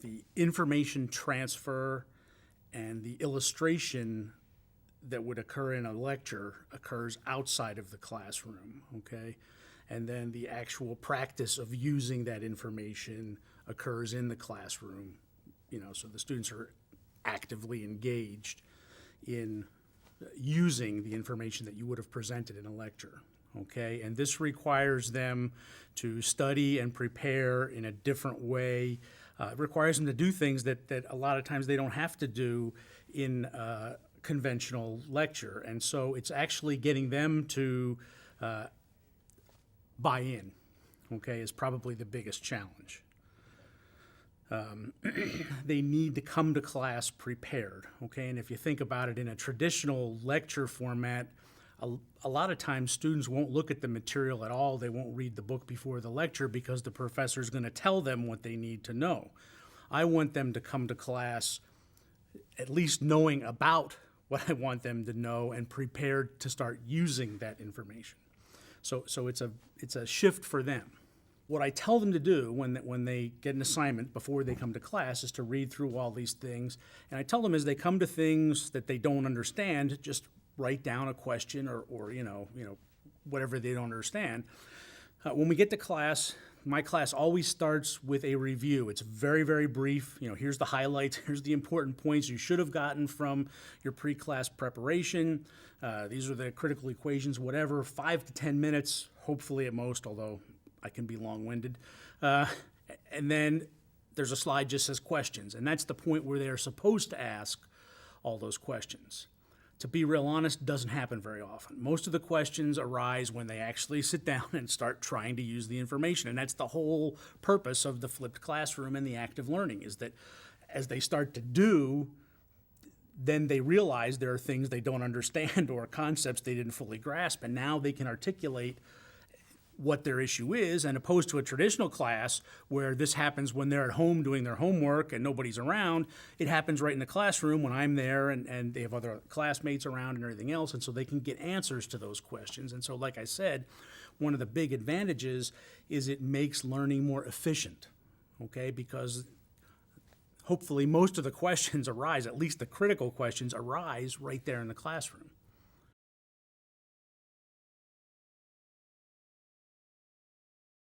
the information transfer and the illustration that would occur in a lecture occurs outside of the classroom, okay? And then the actual practice of using that information occurs in the classroom, so the students are actively engaged in using the information that you would have presented in a lecture, okay? And this requires them to study and prepare in a different way. It requires them to do things that a lot of times they don't have to do in conventional lecture. And so it's actually getting them to buy in, okay, is probably the biggest challenge. They need to come to class prepared, okay? And if you think about it in a traditional lecture format, a lot of times students won't look at the material at all. They won't read the book before the lecture because the professor is going to tell them what they need to know. I want them to come to class at least knowing about what I want them to know and prepared to start using that information. So it's a shift for them. What I tell them to do when they get an assignment before they come to class is to read through all these things. And I tell them as they come to things that they don't understand, just write down a question or whatever they don't understand. When we get to class, my class always starts with a review. It's very, very brief. Here's the highlights. Here's the important points you should have gotten from your pre-class preparation. These are the critical equations, whatever, 5 to 10 minutes, hopefully at most, although I can be long-winded. And then there's a slide just says questions, and that's the point where they're supposed to ask all those questions. To be real honest, doesn't happen very often. Most of the questions arise when they actually sit down and start trying to use the information, and that's the whole purpose of the flipped classroom and the active learning, is that as they start to do, then they realize there are things they don't understand or concepts they didn't fully grasp, and now they can articulate what their issue is, and opposed to a traditional class where this happens when they're at home doing their homework and nobody's around. It happens right in the classroom when I'm there and they have other classmates around and everything else, and so they can get answers to those questions. And so, like I said, one of the big advantages is it makes learning more efficient, okay? Because hopefully most of the questions arise, at least the critical questions arise right there in the classroom.